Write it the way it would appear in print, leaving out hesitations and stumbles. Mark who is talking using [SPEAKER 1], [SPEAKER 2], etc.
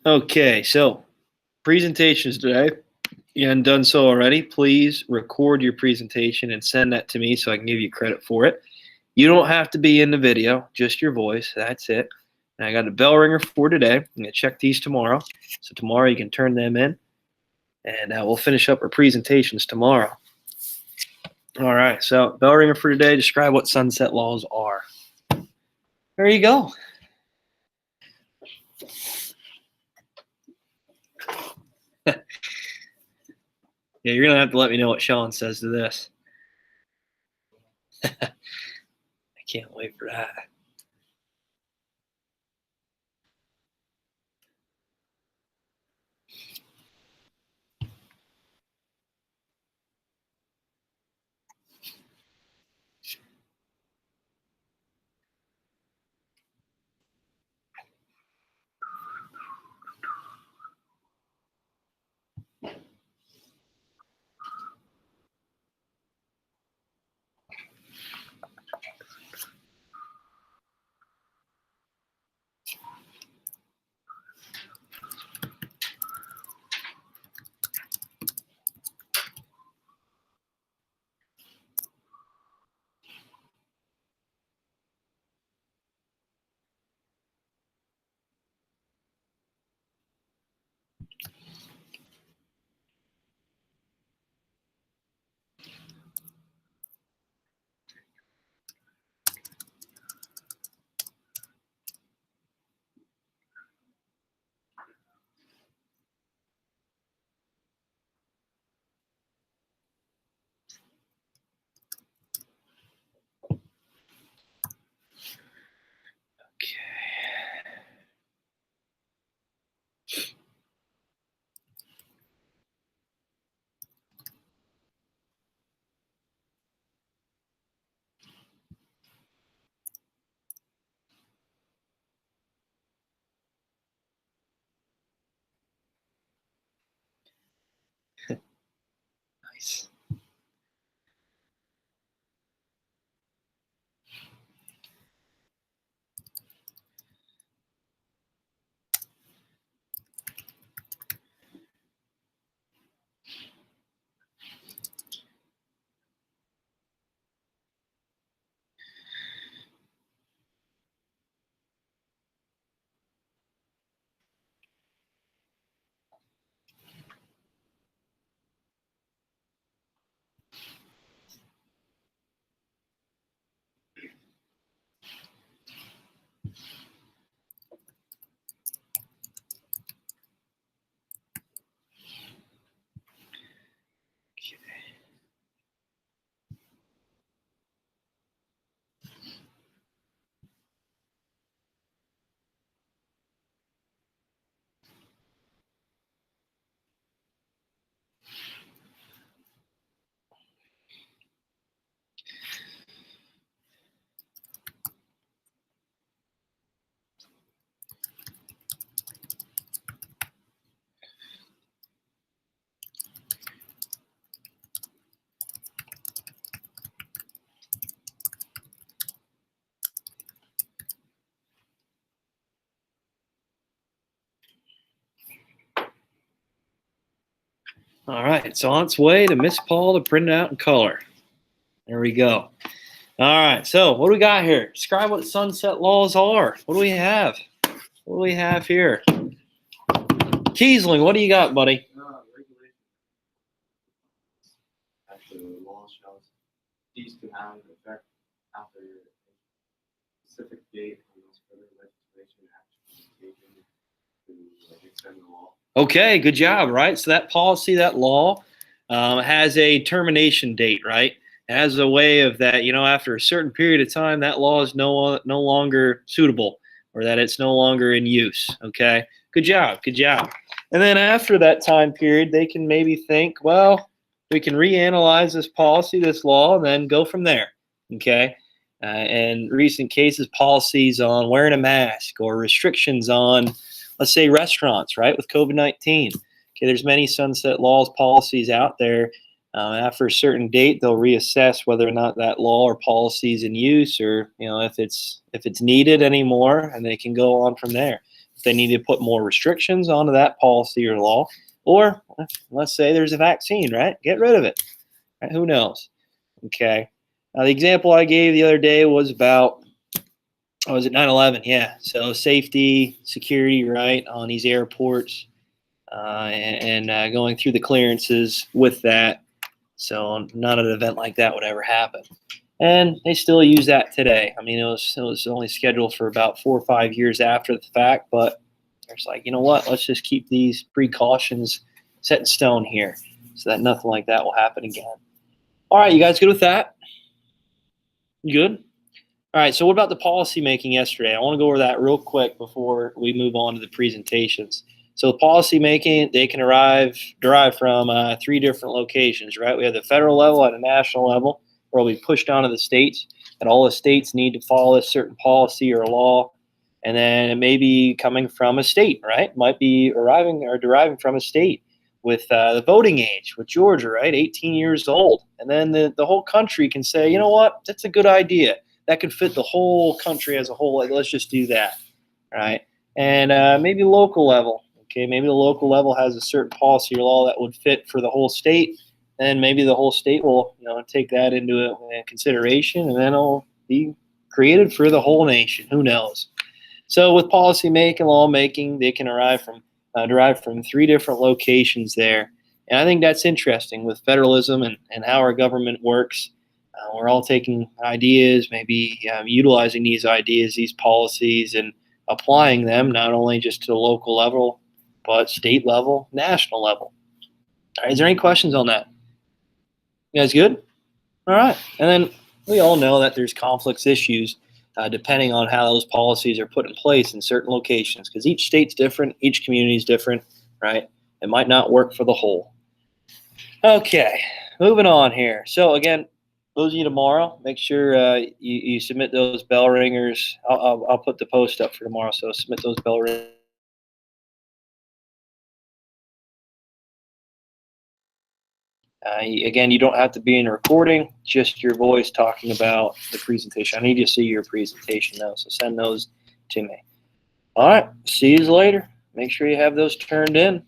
[SPEAKER 1] Okay, so presentations today. You haven't done so already, please record your presentation and send that to me so I can give you credit for it. You don't have to be in the video, just your voice. That's it. And I got a bell ringer for today. I'm going to check these tomorrow. So tomorrow you can turn them in, and we'll finish up our presentations tomorrow. All right, so bell ringer for today. Describe what sunset laws are. There you go. Yeah, you're going to have to let me know what Sean says to this. I can't wait for that. Nice. All right, it's on its way to Miss Paul to print it out in color. There we go. All right, so what do we got here? Describe what sunset laws are. What do we have? What do we have here? Kiesling, what do you got, buddy?
[SPEAKER 2] Regulation. After the law shall cease to have effect after a specific date unless further legislation action is taken to extend the law.
[SPEAKER 1] Okay, good job, right? So that policy, that law has a termination date, right? It has a way of that, after a certain period of time, that law is no longer suitable or that it's no longer in use. Okay, good job, good job. And then after that time period, they can maybe think, well, we can reanalyze this policy, this law, and then go from there. Okay. And recent cases, policies on wearing a mask or restrictions on, let's say, restaurants, right, with COVID-19. Okay, there's many sunset laws, policies out there. After a certain date, they'll reassess whether or not that law or policy is in use, or if it's needed anymore, and they can go on from there. if they need to put more restrictions onto that policy or law, or let's say there's a vaccine, right? Get rid of it. Right? Who knows? Okay. The example I gave the other day was about, was it 9/11? Yeah. So safety, security, right, on these airports, and going through the clearances with that. So none of an event like that would ever happen. And they still use that today. I mean, it was only scheduled for about 4 or 5 years after the fact, but it's like, you know what? Let's just keep these precautions set in stone here so that nothing like that will happen again. All right, you guys good with that? Good? All right, so what about the policy making yesterday? I want to go over that real quick before we move on to the presentations. So policy making, they can derive from 3 different locations, right? We have the federal level at a national level, where we push down to the states, and all the states need to follow a certain policy or law. And then it may be coming from a state, right? It might be arriving or deriving from a state with the voting age with Georgia, right? 18 years old. And then the whole country can say, you know what? That's a good idea. That could fit the whole country as a whole. Like, let's just do that, right? And maybe local level. Okay, maybe the local level has a certain policy or law that would fit for the whole state. And maybe the whole state will, take that into consideration, and then it'll be created for the whole nation. Who knows? So with policy making, law making, they can derive from 3 different locations there. And I think that's interesting with federalism and how our government works. We're all taking ideas, maybe utilizing these ideas, these policies, and applying them not only just to the local level, but state level, national level. All right, is there any questions on that? You guys good? All right. And then we all know that there's conflicts issues depending on how those policies are put in place in certain locations, because each state's different, each community is different, right? It might not work for the whole. Okay, moving on here. So again, those of you tomorrow, make sure you submit those bell ringers. I'll put the post up for tomorrow, so submit those bell ringers. Again, you don't have to be in a recording, just your voice talking about the presentation. I need to see your presentation though, so send those to me. All right, see you later. Make sure you have those turned in.